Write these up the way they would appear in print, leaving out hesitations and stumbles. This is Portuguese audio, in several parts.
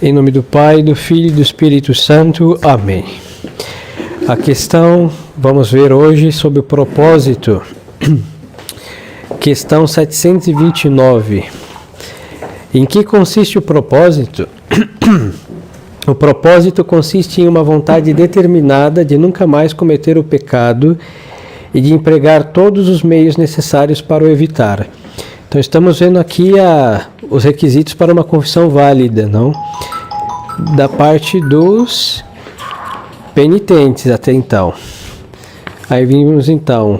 Em nome do Pai, do Filho e do Espírito Santo. Amém. A questão, vamos ver hoje sobre o propósito. Questão 729. Em que consiste o propósito? O propósito consiste em uma vontade determinada de nunca mais cometer o pecado e de empregar todos os meios necessários para o evitar. Então estamos vendo aqui os requisitos para uma confissão válida, não? Da parte dos penitentes até então. Aí vimos então,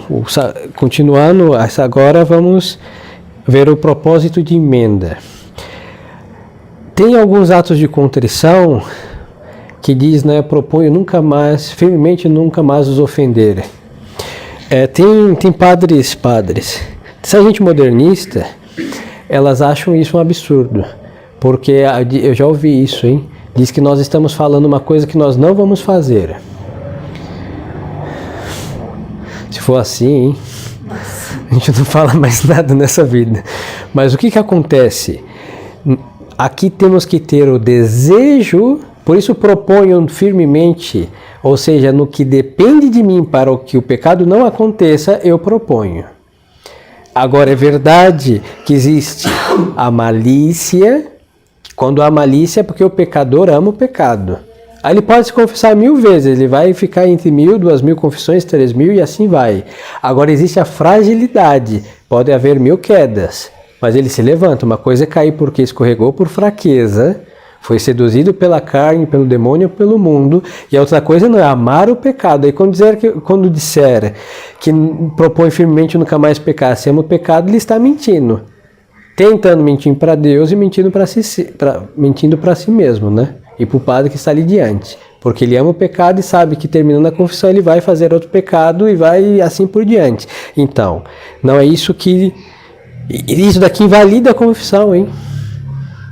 continuando, agora vamos ver o propósito de emenda. Tem alguns atos de contrição que diz, né, proponho nunca mais, firmemente nunca mais os ofender. Tem padres, essa gente modernista, elas acham isso um absurdo, porque eu já ouvi isso, hein? Diz que nós estamos falando uma coisa que nós não vamos fazer. Se for assim, hein? A gente não fala mais nada nessa vida. Mas o que acontece? Aqui temos que ter o desejo, por isso proponho firmemente, ou seja, no que depende de mim para que o pecado não aconteça, eu proponho. Agora, é verdade que existe a malícia. Quando há malícia é porque o pecador ama o pecado. Aí ele pode se confessar 1000 vezes, ele vai ficar entre 1000, 2000 confissões, 3000 e assim vai. Agora existe a fragilidade, pode haver 1000 quedas, mas ele se levanta. Uma coisa é cair porque escorregou por fraqueza, foi seduzido pela carne, pelo demônio, pelo mundo, e a outra coisa não é amar o pecado. Aí quando disser que propõe firmemente nunca mais pecar, se ama o pecado, ele está mentindo. Tentando mentir para Deus e mentindo para si mesmo, né? E para o padre que está ali diante. Porque ele ama o pecado e sabe que terminando a confissão ele vai fazer outro pecado e vai assim por diante. Então, não é isso que... Isso daqui invalida a confissão, hein?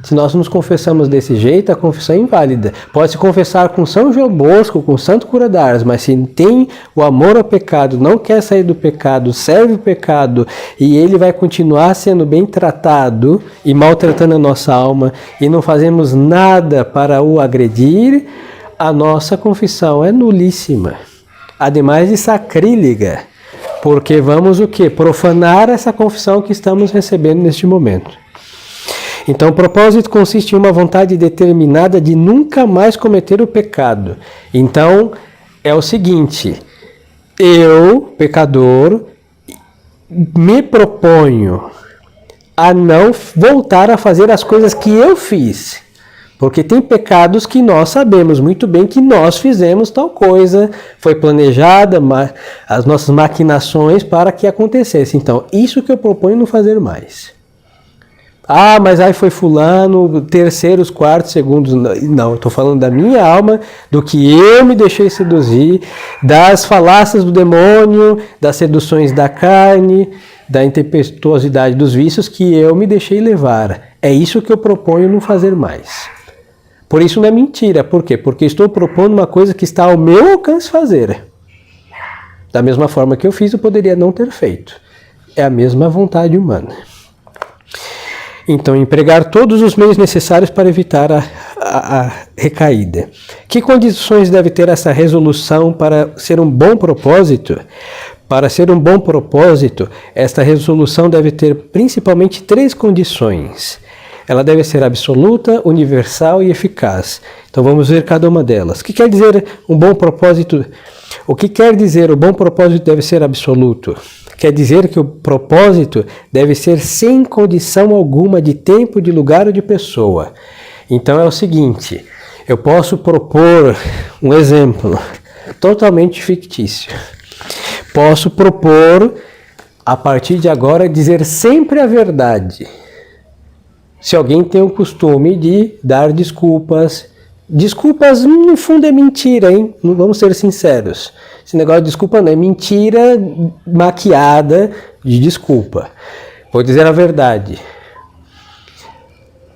Se nós nos confessamos desse jeito, a confissão é inválida. Pode se confessar com São João Bosco, com Santo Cura d'Ars, mas se tem o amor ao pecado, não quer sair do pecado, serve o pecado, e ele vai continuar sendo bem tratado e maltratando a nossa alma, e não fazemos nada para o agredir, a nossa confissão é nulíssima. Ademais de sacrílega, porque vamos o quê? Profanar essa confissão que estamos recebendo neste momento. Então, o propósito consiste em uma vontade determinada de nunca mais cometer o pecado. Então, é o seguinte: eu, pecador, me proponho a não voltar a fazer as coisas que eu fiz. Porque tem pecados que nós sabemos muito bem que nós fizemos tal coisa, foi planejada as nossas maquinações para que acontecesse. Então, isso que eu proponho não fazer mais. Ah, mas aí foi fulano, terceiros, quartos, segundos. Não, eu estou falando da minha alma, do que eu me deixei seduzir, das falácias do demônio, das seduções da carne, da impetuosidade dos vícios que eu me deixei levar. É isso que eu proponho não fazer mais. Por isso não é mentira. Por quê? Porque estou propondo uma coisa que está ao meu alcance fazer. Da mesma forma que eu fiz, eu poderia não ter feito. É a mesma vontade humana. Então, empregar todos os meios necessários para evitar a recaída. Que condições deve ter essa resolução para ser um bom propósito? Para ser um bom propósito, esta resolução deve ter principalmente 3 condições. Ela deve ser absoluta, universal e eficaz. Então, vamos ver cada uma delas. O que quer dizer um bom propósito? O que quer dizer o bom propósito deve ser absoluto? Quer dizer que o propósito deve ser sem condição alguma de tempo, de lugar ou de pessoa. Então é o seguinte, eu posso propor um exemplo totalmente fictício. Posso propor, a partir de agora, dizer sempre a verdade. Se alguém tem o costume de dar desculpas, no fundo é mentira, hein? Vamos ser sinceros. Esse negócio de desculpa não é mentira maquiada de desculpa. Vou dizer a verdade.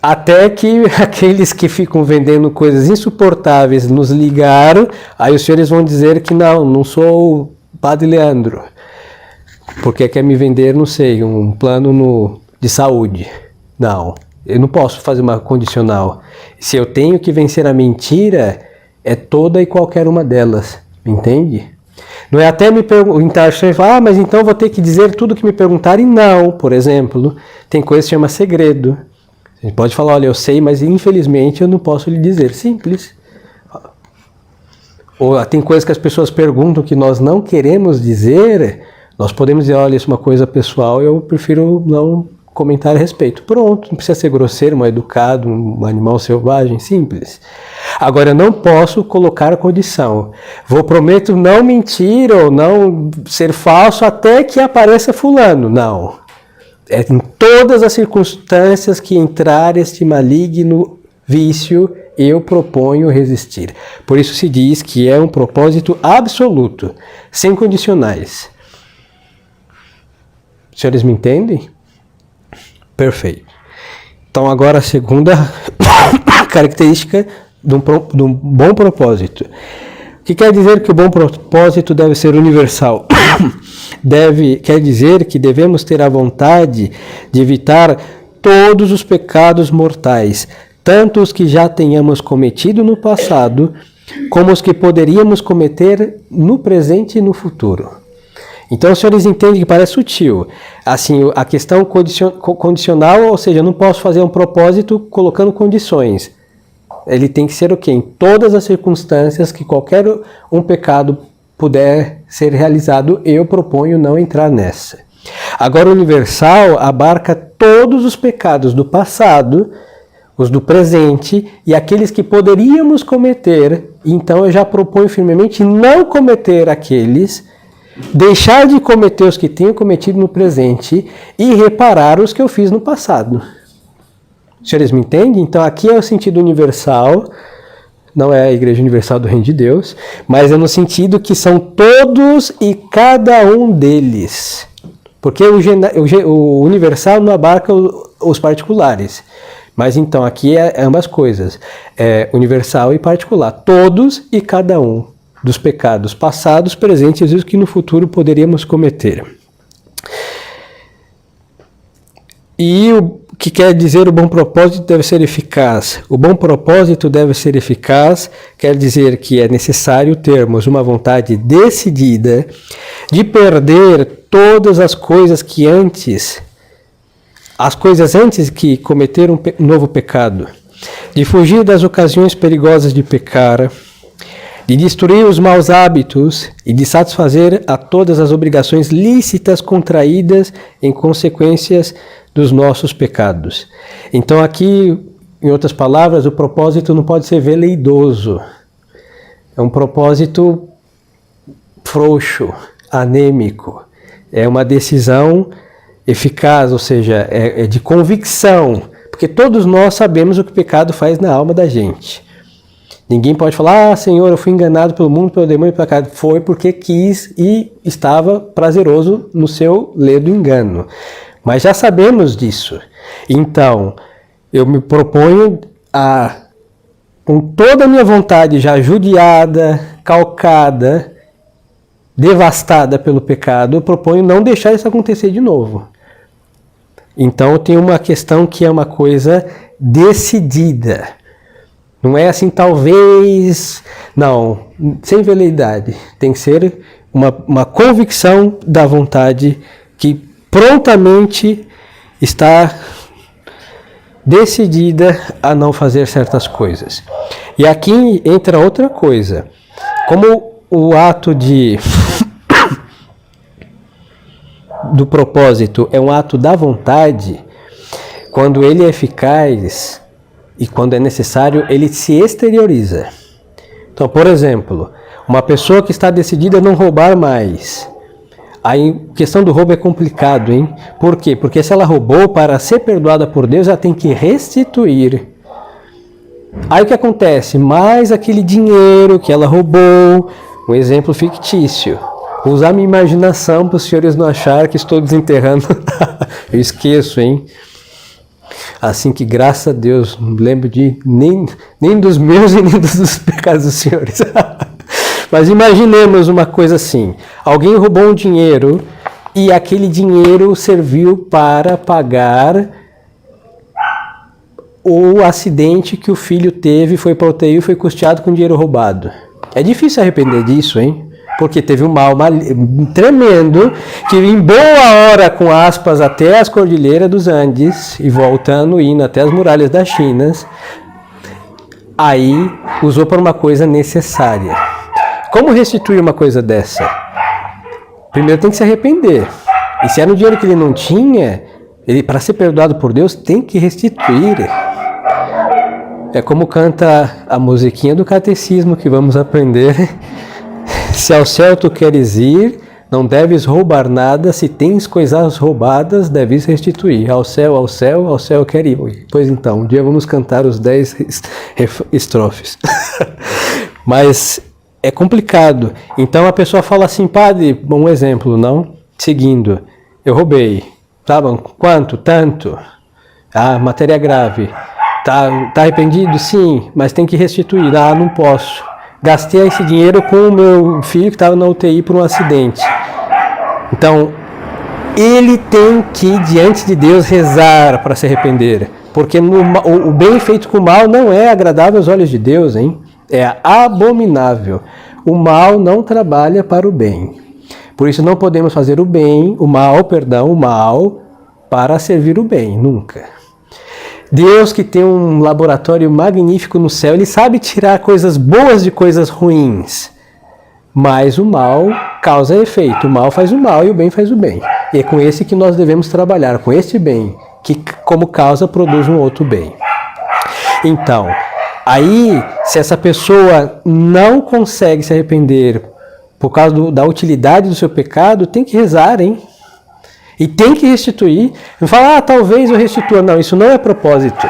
Até que aqueles que ficam vendendo coisas insuportáveis nos ligaram, aí os senhores vão dizer que não sou o Padre Leandro. Porque quer me vender, não sei, um plano de saúde. Não. Eu não posso fazer uma condicional. Se eu tenho que vencer a mentira, é toda e qualquer uma delas. Entende? Não é até me perguntar, mas então eu vou ter que dizer tudo que me perguntarem? Não, por exemplo. Tem coisa que se chama segredo. A gente pode falar, olha, eu sei, mas infelizmente eu não posso lhe dizer. Simples. Ou tem coisas que as pessoas perguntam que nós não queremos dizer, nós podemos dizer, olha, isso é uma coisa pessoal, eu prefiro não comentar a respeito. Pronto, não precisa ser grosseiro, mal educado, um animal selvagem, simples. Agora, eu não posso colocar a condição. Prometo não mentir ou não ser falso até que apareça fulano. Não. É em todas as circunstâncias que entrar este maligno vício, eu proponho resistir. Por isso se diz que é um propósito absoluto, sem condicionais. Os senhores me entendem? Perfeito. Então agora a segunda característica de um bom propósito. O que quer dizer que o bom propósito deve ser universal? Quer dizer que devemos ter a vontade de evitar todos os pecados mortais, tanto os que já tenhamos cometido no passado, como os que poderíamos cometer no presente e no futuro. Então, os senhores entendem que parece sutil. Assim, a questão condicional, ou seja, eu não posso fazer um propósito colocando condições. Ele tem que ser o quê? Em todas as circunstâncias que qualquer um pecado puder ser realizado, eu proponho não entrar nessa. Agora, o universal abarca todos os pecados do passado, os do presente e aqueles que poderíamos cometer. Então, eu já proponho firmemente não cometer aqueles, deixar de cometer os que tenho cometido no presente e reparar os que eu fiz no passado. Os senhores me entendem? Então aqui é o sentido universal, não é a Igreja Universal do Reino de Deus, mas é no sentido que são todos e cada um deles. Porque o universal não abarca os particulares. Mas então aqui é ambas coisas, é universal e particular, todos e cada um dos pecados passados, presentes e os que no futuro poderíamos cometer. E o que quer dizer o bom propósito deve ser eficaz? O bom propósito deve ser eficaz, quer dizer que é necessário termos uma vontade decidida de perder todas as coisas antes que cometer um novo pecado, de fugir das ocasiões perigosas de pecar, de destruir os maus hábitos e de satisfazer a todas as obrigações lícitas contraídas em consequências dos nossos pecados. Então aqui, em outras palavras, o propósito não pode ser veleidoso. É um propósito frouxo, anêmico. É uma decisão eficaz, ou seja, é de convicção. Porque todos nós sabemos o que o pecado faz na alma da gente. Ninguém pode falar, Senhor, eu fui enganado pelo mundo, pelo demônio, pelo pecado. Foi porque quis e estava prazeroso no seu ledo engano. Mas já sabemos disso. Então, eu me proponho com toda a minha vontade já judiada, calcada, devastada pelo pecado, eu proponho não deixar isso acontecer de novo. Então, eu tenho uma questão que é uma coisa decidida. Não é assim, talvez... Não, sem veleidade. Tem que ser uma convicção da vontade que prontamente está decidida a não fazer certas coisas. E aqui entra outra coisa. Como o ato do propósito é um ato da vontade, quando ele é eficaz... E quando é necessário, ele se exterioriza. Então, por exemplo, uma pessoa que está decidida a não roubar mais. Aí, a questão do roubo é complicado, hein? Por quê? Porque se ela roubou, para ser perdoada por Deus, ela tem que restituir. Aí o que acontece? Mais aquele dinheiro que ela roubou, um exemplo fictício. Vou usar minha imaginação para os senhores não acharem que estou desenterrando. Eu esqueço, hein? Assim que, graças a Deus, não lembro de nem dos meus e nem dos pecados dos senhores. Mas imaginemos uma coisa assim. Alguém roubou um dinheiro e aquele dinheiro serviu para pagar o acidente que o filho teve foi para UTI e foi custeado com dinheiro roubado. É difícil arrepender disso, hein? Porque teve um mal tremendo, que em boa hora, com aspas, até as cordilheiras dos Andes, e voltando, indo até as muralhas da China, aí usou para uma coisa necessária. Como restituir uma coisa dessa? Primeiro tem que se arrepender. E se era um dinheiro que ele não tinha, ele, para ser perdoado por Deus, tem que restituir. É como canta a musiquinha do catecismo que vamos aprender. Se ao céu tu queres ir, não deves roubar nada. Se tens coisas roubadas, deves restituir. Ao céu, ao céu, ao céu quero ir. Pois então, um dia vamos cantar os 10 estrofes. Mas é complicado. Então a pessoa fala assim, padre, um exemplo, não? Seguindo, eu roubei. Tá bom, quanto? Tanto. Ah, matéria grave. Tá arrependido? Sim, mas tem que restituir. Ah, não posso. Gastei esse dinheiro com o meu filho que estava na UTI por um acidente. Então, ele tem que, diante de Deus, rezar para se arrepender. Porque o bem feito com o mal não é agradável aos olhos de Deus, hein? É abominável. O mal não trabalha para o bem. Por isso não podemos fazer o mal para servir o bem, nunca. Deus, que tem um laboratório magnífico no céu, ele sabe tirar coisas boas de coisas ruins. Mas o mal causa efeito. O mal faz o mal e o bem faz o bem. E é com esse que nós devemos trabalhar, com este bem, que como causa produz um outro bem. Então, aí, se essa pessoa não consegue se arrepender por causa da utilidade do seu pecado, tem que rezar, hein? E tem que restituir. Não fala, talvez eu restitua. Não, isso não é propósito.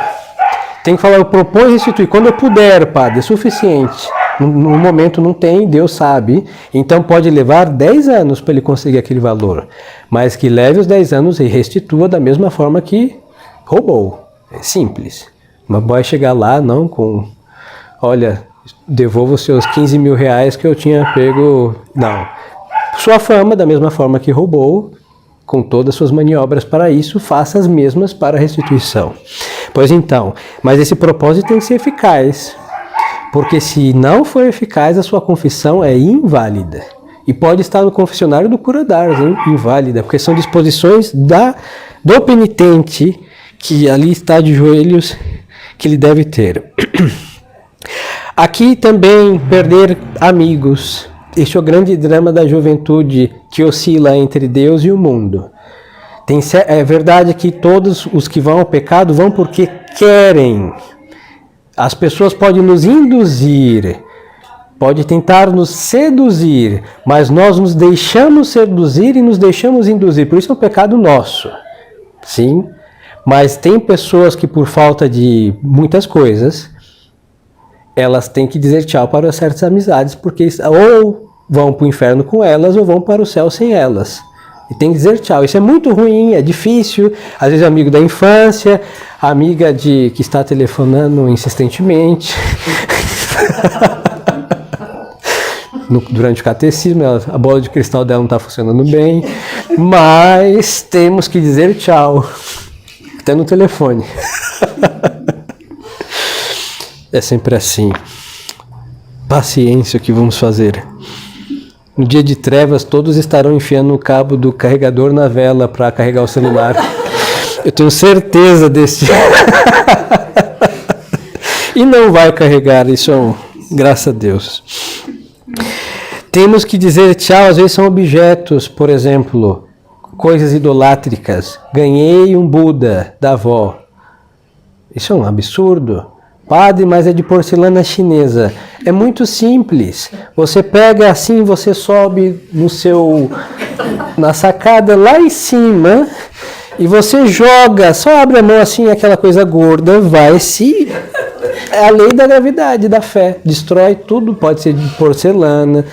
Tem que falar, eu proponho restituir. Quando eu puder, padre, é suficiente. No momento não tem, Deus sabe. Então pode levar 10 anos para ele conseguir aquele valor. Mas que leve os 10 anos e restitua da mesma forma que roubou. É simples. Mas vai chegar lá, não com... Olha, devolvo os seus 15 mil reais que eu tinha pego... Não. Sua fama, da mesma forma que roubou... Com todas as suas maniobras para isso, faça as mesmas para a restituição. Pois então, mas esse propósito tem que ser eficaz. Porque se não for eficaz, a sua confissão é inválida. E pode estar no confessionário do cura d'Ars, inválida. Porque são disposições do penitente, que ali está de joelhos, que ele deve ter. Aqui também perder amigos. Este é o grande drama da juventude que oscila entre Deus e o mundo. É verdade que todos os que vão ao pecado vão porque querem. As pessoas podem nos induzir, podem tentar nos seduzir, mas nós nos deixamos seduzir e nos deixamos induzir. Por isso é um pecado nosso. Sim, mas tem pessoas que por falta de muitas coisas... elas têm que dizer tchau para certas amizades, porque ou vão para o inferno com elas, ou vão para o céu sem elas. E tem que dizer tchau. Isso é muito ruim, é difícil. Às vezes é amigo da infância, amiga que está telefonando insistentemente. Durante o catecismo, a bola de cristal dela não está funcionando bem. Mas temos que dizer tchau. Até no telefone. É sempre assim. Paciência, o que vamos fazer? No dia de trevas, todos estarão enfiando o cabo do carregador na vela para carregar o celular. Eu tenho certeza desse. E não vai carregar, isso é graças a Deus. Temos que dizer tchau, às vezes são objetos, por exemplo, coisas idolátricas. Ganhei um Buda da avó. Isso é um absurdo. Padre, mas é de porcelana chinesa. É muito simples. Você pega assim, você sobe na sacada lá em cima e você joga, só abre a mão assim, aquela coisa gorda, é a lei da gravidade, da fé. Destrói tudo, pode ser de porcelana,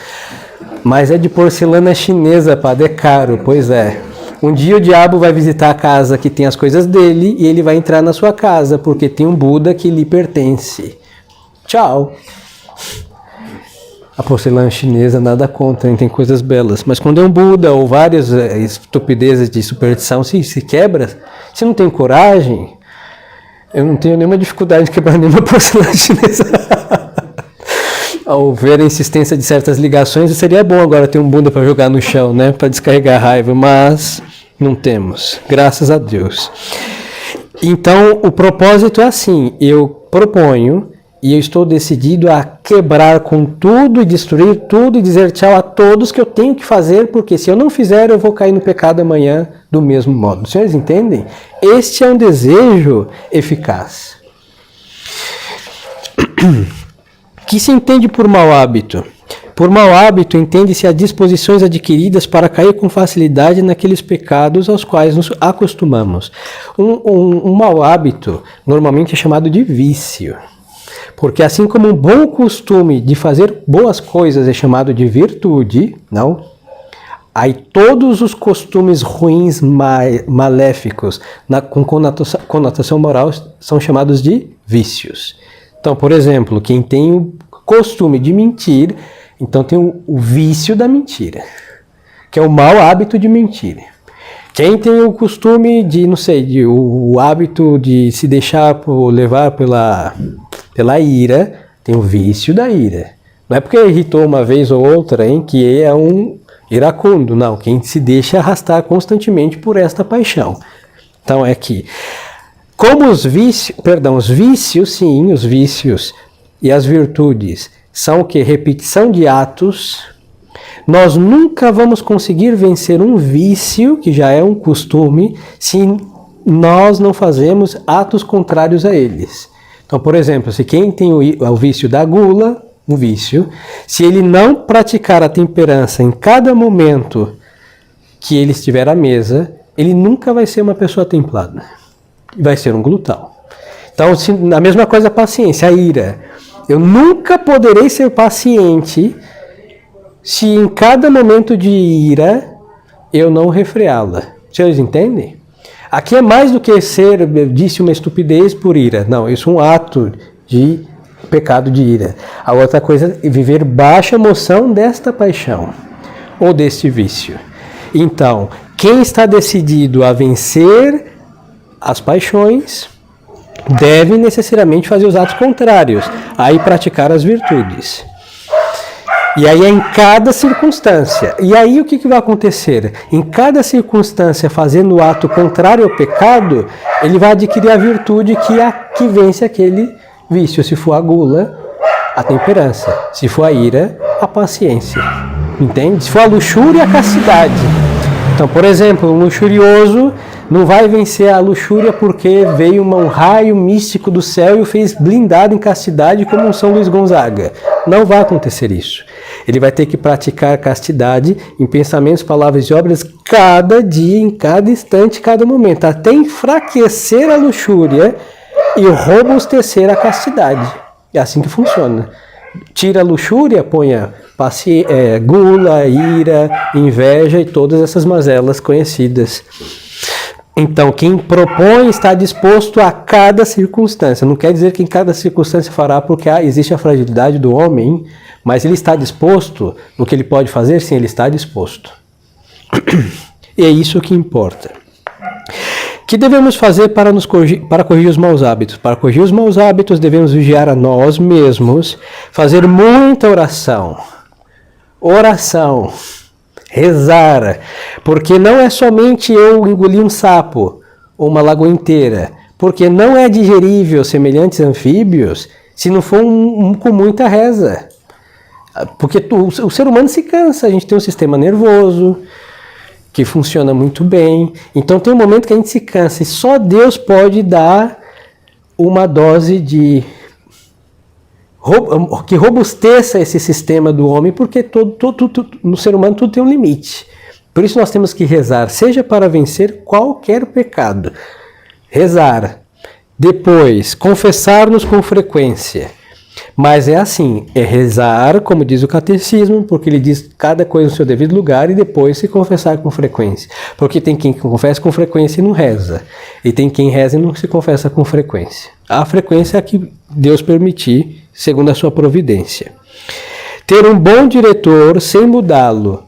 mas é de porcelana chinesa, padre, é caro, pois é. Um dia o diabo vai visitar a casa que tem as coisas dele e ele vai entrar na sua casa porque tem um Buda que lhe pertence. Tchau. A porcelana chinesa nada contra, tem coisas belas. Mas quando é um Buda ou várias estupidezes de superstição, se quebra, se não tem coragem, Eu não tenho nenhuma dificuldade de quebrar nenhuma porcelana chinesa. Ao ver a insistência de certas ligações, seria bom agora ter um bunda para jogar no chão, né? Para descarregar a raiva, mas não temos, graças a Deus. Então, o propósito é assim, eu proponho e eu estou decidido a quebrar com tudo e destruir tudo e dizer tchau a todos que eu tenho que fazer, porque se eu não fizer, eu vou cair no pecado amanhã do mesmo modo. Os senhores entendem? Este é um desejo eficaz. Que se entende por mau hábito? Por mau hábito, entende-se as disposições adquiridas para cair com facilidade naqueles pecados aos quais nos acostumamos. Um mau hábito normalmente é chamado de vício. Porque assim como um bom costume de fazer boas coisas é chamado de virtude, não? Aí todos os costumes ruins, maléficos, com conotação moral, são chamados de vícios. Então, por exemplo, quem tem o costume de mentir, então tem o vício da mentira, que é o mau hábito de mentir. Quem tem o costume de, o hábito de se deixar levar pela ira, tem o vício da ira. Não é porque irritou uma vez ou outra, que é um iracundo, não. Quem se deixa arrastar constantemente por esta paixão. Então é que, como os vícios, sim, os vícios e as virtudes são o que? Repetição de atos. Nós nunca vamos conseguir vencer um vício, que já é um costume, se nós não fazemos atos contrários a eles. Então, por exemplo, se quem tem o vício da gula, um vício, se ele não praticar a temperança em cada momento que ele estiver à mesa, ele nunca vai ser uma pessoa templada. Vai ser um glutão. Então, a mesma coisa a paciência, a ira. Eu nunca poderei ser paciente se em cada momento de ira eu não refreá-la. Vocês entendem? Aqui é mais do que disse uma estupidez por ira. Não, isso é um ato de pecado de ira. A outra coisa é viver baixa emoção desta paixão ou deste vício. Então, quem está decidido a vencer as paixões deve necessariamente fazer os atos contrários, aí praticar as virtudes. E aí é em cada circunstância. E aí o que vai acontecer? Em cada circunstância, fazendo o ato contrário ao pecado, ele vai adquirir a virtude que vence aquele vício. Se for a gula, a temperança. Se for a ira, a paciência. Entende? Se for a luxúria, a castidade. Então, por exemplo, um luxurioso não vai vencer a luxúria porque veio um raio místico do céu e o fez blindado em castidade como um São Luís Gonzaga. Não vai acontecer isso. Ele vai ter que praticar castidade em pensamentos, palavras e obras cada dia, em cada instante, cada momento, até enfraquecer a luxúria e robustecer a castidade. É assim que funciona. Tira a luxúria, ponha gula, ira, inveja e todas essas mazelas conhecidas. Então, quem propõe está disposto a cada circunstância. Não quer dizer que em cada circunstância fará, porque existe a fragilidade do homem, mas ele está disposto no que ele pode fazer, sim, ele está disposto. E é isso que importa. O que devemos fazer para corrigir os maus hábitos? Para corrigir os maus hábitos, devemos vigiar a nós mesmos, fazer muita oração. Oração. Rezar, porque não é somente eu engolir um sapo ou uma lagoa inteira, porque não é digerível semelhantes anfíbios se não for com muita reza. Porque o ser humano se cansa, a gente tem um sistema nervoso que funciona muito bem, então tem um momento que a gente se cansa e só Deus pode dar uma dose que robusteça esse sistema do homem, porque no ser humano tudo tem um limite. Por isso nós temos que rezar, seja para vencer qualquer pecado. Rezar. Depois, confessar-nos com frequência. Mas é assim, é rezar, como diz o catecismo, porque ele diz cada coisa no seu devido lugar, e depois se confessar com frequência. Porque tem quem confessa com frequência e não reza. E tem quem reza e não se confessa com frequência. A frequência é a que Deus permitir, segundo a sua providência. Ter um bom diretor sem mudá-lo.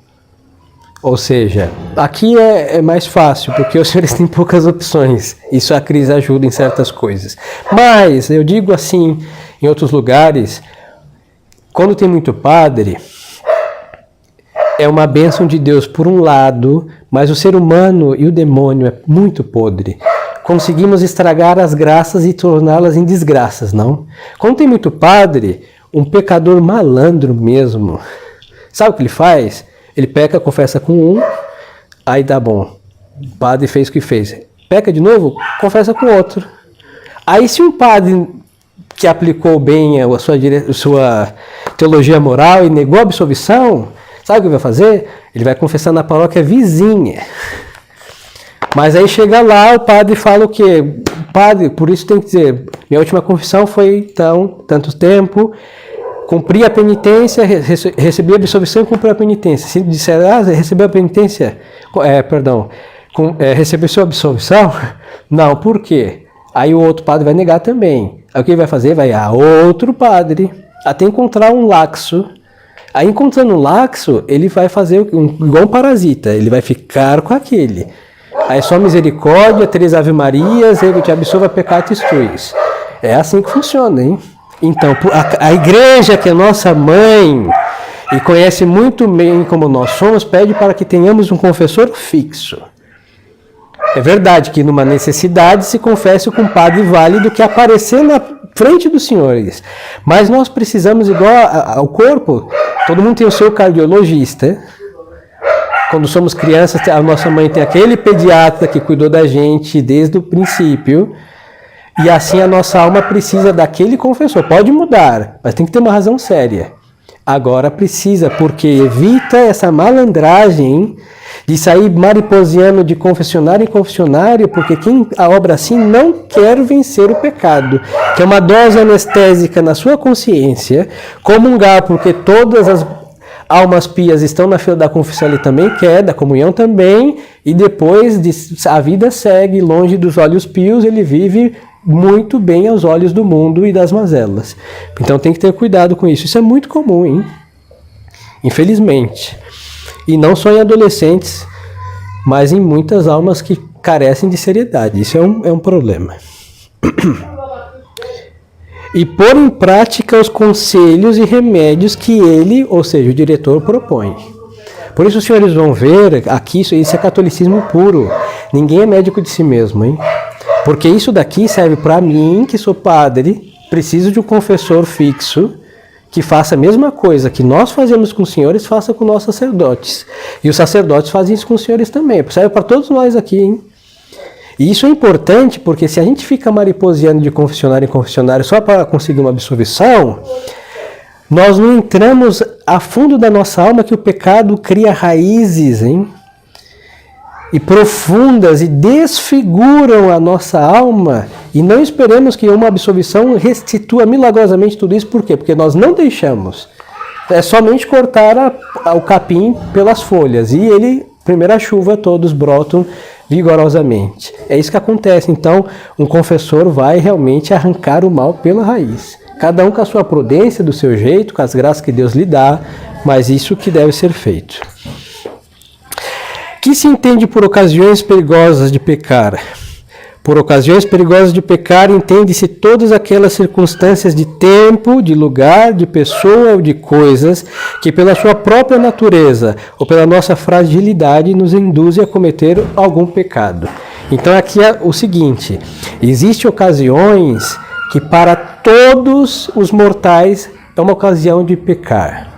Ou seja, aqui é mais fácil, porque os senhores têm poucas opções. Isso a crise ajuda em certas coisas. Mas, eu digo assim, em outros lugares, quando tem muito padre, é uma bênção de Deus por um lado, mas o ser humano e o demônio é muito podre. Conseguimos estragar as graças e torná-las em desgraças, não? Quando tem muito padre, um pecador malandro mesmo, sabe o que ele faz? Ele peca, confessa com um, aí dá bom. O padre fez o que fez. Peca de novo, confessa com outro. Aí se um padre que aplicou bem a sua teologia moral e negou a absolvição, sabe o que ele vai fazer? Ele vai confessar na paróquia vizinha. Mas aí chega lá, o padre fala o quê? Padre, por isso tem que dizer, minha última confissão foi tanto tempo, cumpri a penitência, recebi a absolvição e cumpri a penitência. Se disser, recebeu a penitência, recebeu sua absolvição? Não, por quê? Aí o outro padre vai negar também. Aí o que ele vai fazer? Vai a outro padre, até encontrar um laxo. Aí encontrando um laxo, ele vai fazer igual um parasita, ele vai ficar com aquele. Aí só misericórdia, 3 Ave Marias, ele te absolva pecado e instruis. É assim que funciona, hein? Então, a igreja, que é nossa mãe e conhece muito bem como nós somos, pede para que tenhamos um confessor fixo. É verdade que numa necessidade se confesse com um padre válido que aparecer na frente dos senhores. Mas nós precisamos, igual ao corpo, todo mundo tem o seu cardiologista. Quando somos crianças, a nossa mãe tem aquele pediatra que cuidou da gente desde o princípio. E assim a nossa alma precisa daquele confessor. Pode mudar, mas tem que ter uma razão séria. Agora precisa, porque evita essa malandragem de sair mariposiano de confessionário em confessionário, porque quem obra assim não quer vencer o pecado. Que é uma dose anestésica na sua consciência, comungar porque todas as almas pias estão na fila da confissão, ele também quer, da comunhão também, e depois a vida segue longe dos olhos pios, ele vive muito bem aos olhos do mundo e das mazelas. Então tem que ter cuidado com isso. Isso é muito comum, hein? Infelizmente. E não só em adolescentes, mas em muitas almas que carecem de seriedade. Isso é um problema. E pôr em prática os conselhos e remédios que ele, ou seja, o diretor, propõe. Por isso os senhores vão ver aqui, isso é catolicismo puro. Ninguém é médico de si mesmo, hein? Porque isso daqui serve para mim, que sou padre, preciso de um confessor fixo, que faça a mesma coisa que nós fazemos com os senhores, faça com nossos sacerdotes. E os sacerdotes fazem isso com os senhores também. Serve para todos nós aqui, hein? E isso é importante porque se a gente fica mariposiano de confessionário em confessionário só para conseguir uma absolvição, nós não entramos a fundo da nossa alma que o pecado cria raízes, hein? E profundas, e desfiguram a nossa alma, e não esperemos que uma absolvição restitua milagrosamente tudo isso. Por quê? Porque nós não deixamos. É somente cortar o capim pelas folhas, e ele, primeira chuva, todos brotam vigorosamente. É isso que acontece. Então, um confessor vai realmente arrancar o mal pela raiz. Cada um com a sua prudência, do seu jeito, com as graças que Deus lhe dá, mas isso que deve ser feito. Que se entende por ocasiões perigosas de pecar? Por ocasiões perigosas de pecar, entende-se todas aquelas circunstâncias de tempo, de lugar, de pessoa ou de coisas que pela sua própria natureza ou pela nossa fragilidade nos induzem a cometer algum pecado. Então aqui é o seguinte, existem ocasiões que para todos os mortais é uma ocasião de pecar.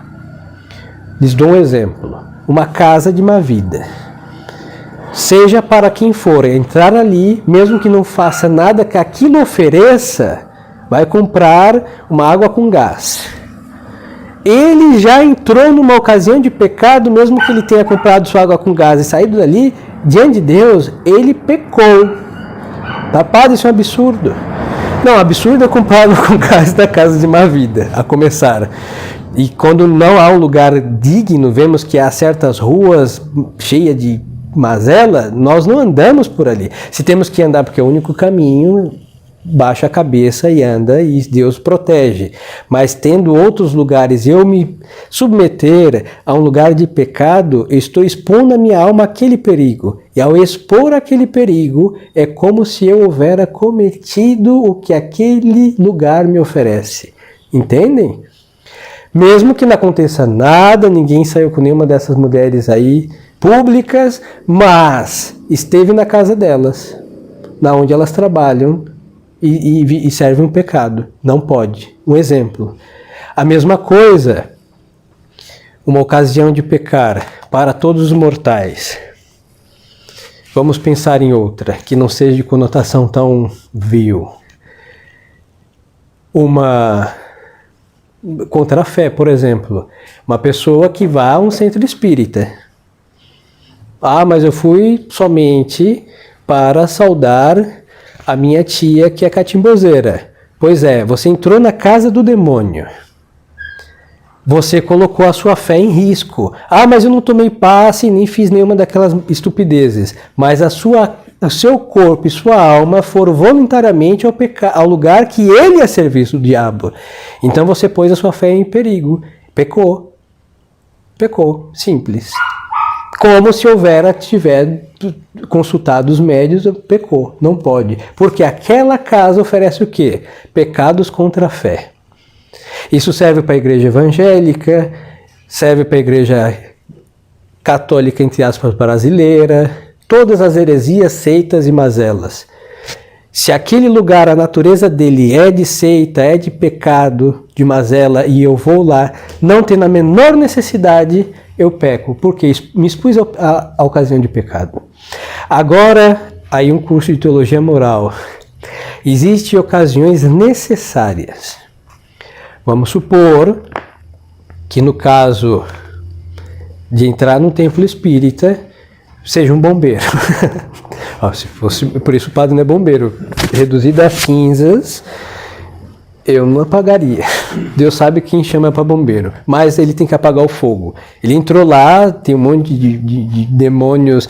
Lhes dou um exemplo, uma casa de uma vida. Seja para quem for entrar ali, mesmo que não faça nada que aquilo ofereça, vai comprar uma água com gás. Ele já entrou numa ocasião de pecado, mesmo que ele tenha comprado sua água com gás e saído dali, diante de Deus, ele pecou. Tá, padre, isso é um absurdo. Não, absurdo é comprar água com gás da casa de uma vida, a começar. E quando não há um lugar digno, vemos que há certas ruas cheias de mazela, nós não andamos por ali. Se temos que andar porque é o único caminho, baixa a cabeça e anda e Deus protege. Mas tendo outros lugares, eu me submeter a um lugar de pecado, eu estou expondo a minha alma àquele perigo. E ao expor aquele perigo, é como se eu houvera cometido o que aquele lugar me oferece. Entendem? Mesmo que não aconteça nada, ninguém saiu com nenhuma dessas mulheres aí públicas, mas esteve na casa delas, na onde elas trabalham, e serve um pecado. Não pode. Um exemplo. A mesma coisa, uma ocasião de pecar para todos os mortais. Vamos pensar em outra, que não seja de conotação tão vil. Uma contra a fé, por exemplo. Uma pessoa que vá a um centro espírita. Ah, mas eu fui somente para saudar a minha tia que é catimbozeira. Pois é, você entrou na casa do demônio. Você colocou a sua fé em risco. Ah, mas eu não tomei passe nem fiz nenhuma daquelas estupidezes. Mas o seu corpo e sua alma foram voluntariamente ao lugar que ele é serviço do diabo. Então você pôs a sua fé em perigo. Pecou. Pecou. Simples. Como se tiver consultado os médios, pecou. Não pode. Porque aquela casa oferece o quê? Pecados contra a fé. Isso serve para a igreja evangélica, serve para a igreja católica, entre aspas, brasileira, todas as heresias, seitas e mazelas. Se aquele lugar, a natureza dele é de seita, é de pecado, de mazela, e eu vou lá, não tendo a menor necessidade, eu peco, porque me expus à ocasião de pecado. Agora, aí um curso de teologia moral. Existem ocasiões necessárias. Vamos supor que no caso de entrar num templo espírita, seja um bombeiro. Se fosse, por isso o padre não é bombeiro. Reduzido a cinzas, eu não apagaria. Deus sabe quem chama para bombeiro, mas ele tem que apagar o fogo. Ele entrou lá, tem um monte de demônios,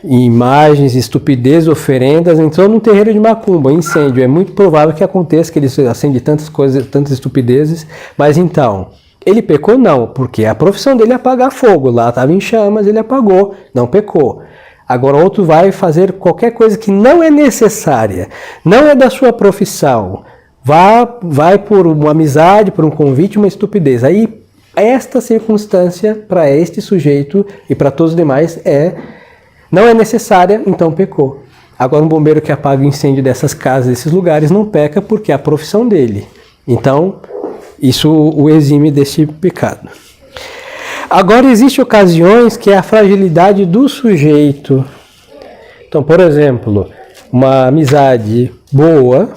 imagens, estupidez, oferendas, entrou num terreiro de macumba, incêndio. É muito provável que aconteça, que ele acende tantas coisas, tantas estupidezes, mas então, ele pecou não, porque a profissão dele é apagar fogo, lá estava em chamas, ele apagou, não pecou. Agora outro vai fazer qualquer coisa que não é necessária, não é da sua profissão, vai por uma amizade, por um convite, uma estupidez. Aí esta circunstância para este sujeito e para todos os demais não é necessária, então pecou. Agora um bombeiro que apaga o incêndio dessas casas, desses lugares, não peca porque é a profissão dele. Então, isso o exime desse pecado. Agora, existem ocasiões que é a fragilidade do sujeito. Então, por exemplo, uma amizade boa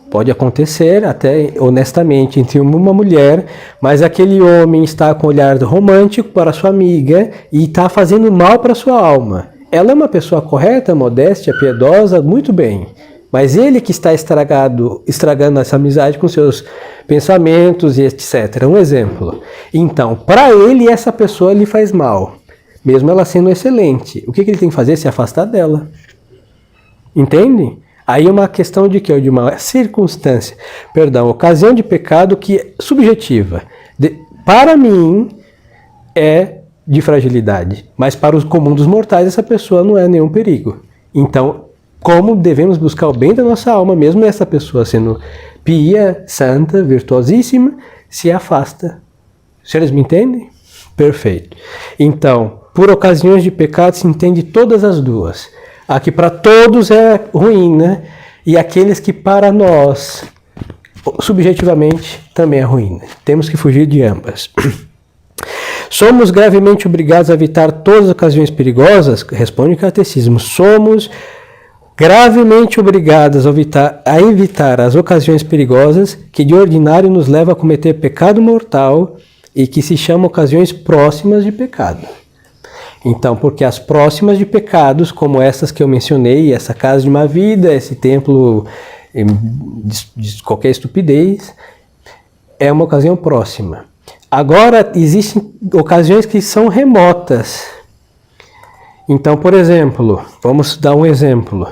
pode acontecer até honestamente entre uma mulher, mas aquele homem está com um olhar romântico para sua amiga e está fazendo mal para sua alma. Ela é uma pessoa correta, modesta, piedosa, muito bem. Mas ele que está estragando essa amizade com seus pensamentos e etc. Um exemplo. Então, para ele, essa pessoa lhe faz mal. Mesmo ela sendo excelente. O que ele tem que fazer? Se afastar dela. Entende? Aí é uma questão de quê? De uma circunstância. Ocasião de pecado que é subjetiva. Para mim, é de fragilidade. Mas para os comum dos mortais, essa pessoa não é nenhum perigo. Então, como devemos buscar o bem da nossa alma, mesmo essa pessoa sendo pia, santa, virtuosíssima, se afasta. Vocês me entendem? Perfeito. Então, por ocasiões de pecado se entende todas as duas. A que para todos é ruim, né? E aqueles que para nós, subjetivamente, também é ruim. Né? Temos que fugir de ambas. Somos gravemente obrigados a evitar todas as ocasiões perigosas? Responde o catecismo. Somos gravemente obrigados a evitar as ocasiões perigosas que de ordinário nos levam a cometer pecado mortal e que se chamam ocasiões próximas de pecado. Então, porque as próximas de pecados, como essas que eu mencionei, essa casa de uma vida, esse templo de qualquer estupidez, é uma ocasião próxima. Agora, existem ocasiões que são remotas. Então, por exemplo, vamos dar um exemplo.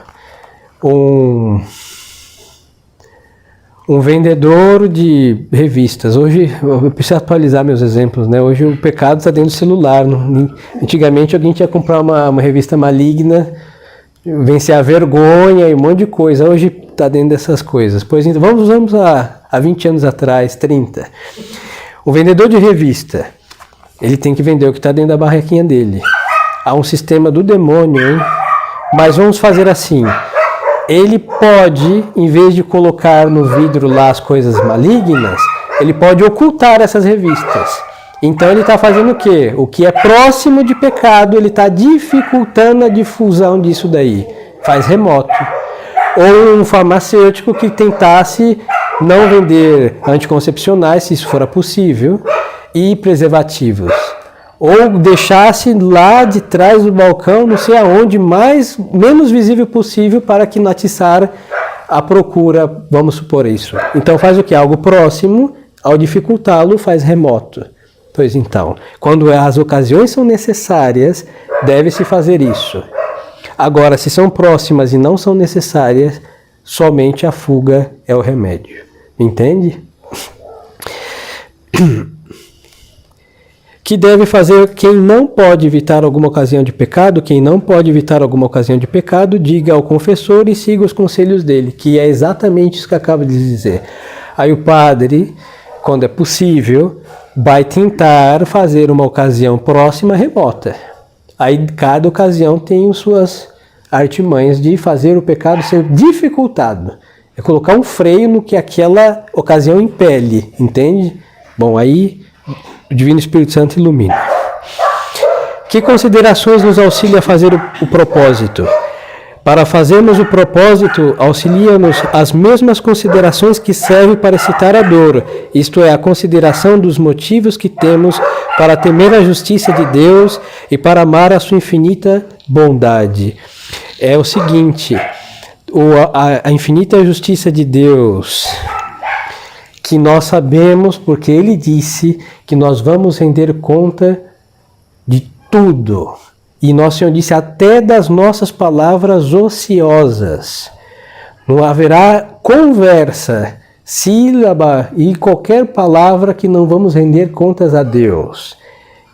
Um vendedor de revistas. Hoje, eu preciso atualizar meus exemplos, né? Hoje o pecado está dentro do celular. Antigamente alguém tinha que comprar uma revista maligna, vencer a vergonha e um monte de coisa. Hoje está dentro dessas coisas. Pois então, vamos há 20 anos atrás, 30. O vendedor de revista, ele tem que vender o que está dentro da barraquinha dele. Há um sistema do demônio, hein? Mas vamos fazer assim. Ele pode, em vez de colocar no vidro lá as coisas malignas, ele pode ocultar essas revistas. Então ele está fazendo o quê? O que é próximo de pecado, ele está dificultando a difusão disso daí. Faz remoto. Ou um farmacêutico que tentasse não vender anticoncepcionais, se isso for possível, e preservativos. Ou deixasse lá de trás do balcão, não sei aonde, menos visível possível para que não atiçar a procura, vamos supor isso. Então faz o quê? Algo próximo, ao dificultá-lo, faz remoto. Pois então, quando as ocasiões são necessárias, deve-se fazer isso. Agora, se são próximas e não são necessárias, somente a fuga é o remédio. Entende? Que deve fazer quem não pode evitar alguma ocasião de pecado? Quem não pode evitar alguma ocasião de pecado, diga ao confessor e siga os conselhos dele, que é exatamente isso que eu acabo de dizer. Aí o padre, quando é possível, vai tentar fazer uma ocasião próxima remota. Aí cada ocasião tem suas artimanhas de fazer o pecado ser dificultado. É colocar um freio no que aquela ocasião impele, entende? Bom, aí o Divino Espírito Santo ilumina. Que considerações nos auxilia a fazer o propósito? Para fazermos o propósito, auxilia-nos as mesmas considerações que servem para excitar a dor, isto é, a consideração dos motivos que temos para temer a justiça de Deus e para amar a sua infinita bondade. É o seguinte, a infinita justiça de Deus, que nós sabemos, porque Ele disse que nós vamos render conta de tudo. E nosso Senhor disse até das nossas palavras ociosas. Não haverá conversa, sílaba e qualquer palavra que não vamos render contas a Deus.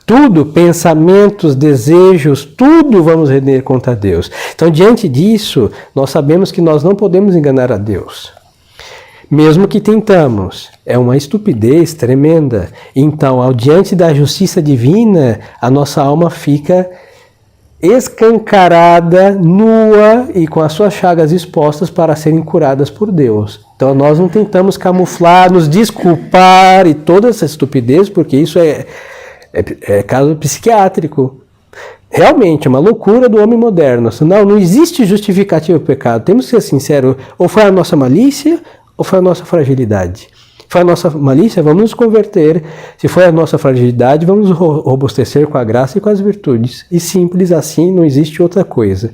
Tudo, pensamentos, desejos, tudo vamos render conta a Deus. Então, diante disso, nós sabemos que nós não podemos enganar a Deus. Mesmo que tentamos, é uma estupidez tremenda. Então, diante da justiça divina, a nossa alma fica escancarada, nua e com as suas chagas expostas para serem curadas por Deus. Então nós não tentamos camuflar, nos desculpar e toda essa estupidez, porque isso é caso psiquiátrico. Realmente é uma loucura do homem moderno. Não existe justificativa para o pecado. Temos que ser sinceros, ou foi a nossa malícia ou foi a nossa fragilidade. Foi a nossa malícia, vamos nos converter. Se foi a nossa fragilidade, vamos nos robustecer com a graça e com as virtudes. E simples assim, não existe outra coisa.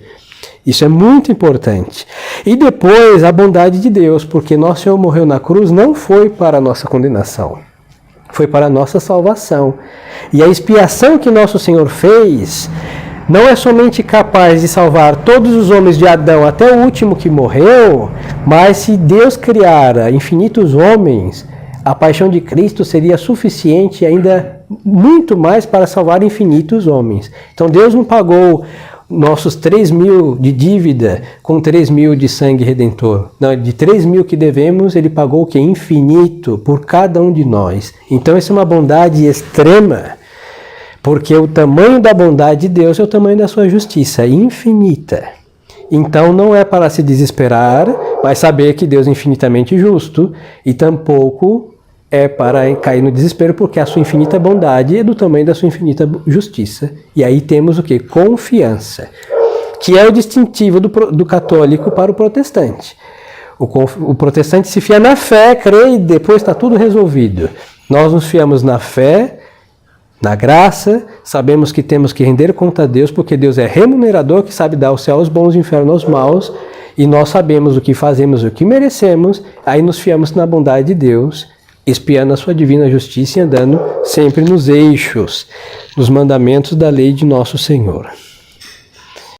Isso é muito importante. E depois, a bondade de Deus, porque nosso Senhor morreu na cruz não foi para a nossa condenação, foi para a nossa salvação. E a expiação que nosso Senhor fez não é somente capaz de salvar todos os homens de Adão até o último que morreu, mas se Deus criara infinitos homens, a paixão de Cristo seria suficiente e ainda muito mais para salvar infinitos homens. Então Deus não pagou nossos 3.000 de dívida com 3.000 de sangue redentor. Não, de 3.000 que devemos, Ele pagou o que? Infinito por cada um de nós. Então essa é uma bondade extrema, porque o tamanho da bondade de Deus é o tamanho da sua justiça, infinita. Então não é para se desesperar, mas saber que Deus é infinitamente justo, e tampouco é para cair no desespero, porque a sua infinita bondade é do tamanho da sua infinita justiça. E aí temos o quê? Confiança, que é o distintivo do católico para o protestante. O protestante se fia na fé, crê e depois está tudo resolvido. Nós nos fiamos na fé, na graça, sabemos que temos que render conta a Deus, porque Deus é remunerador, que sabe dar o céu aos bons e o inferno aos maus, e nós sabemos o que fazemos, o que merecemos, aí nos fiamos na bondade de Deus, espiando a sua divina justiça e andando sempre nos eixos, nos mandamentos da lei de nosso Senhor.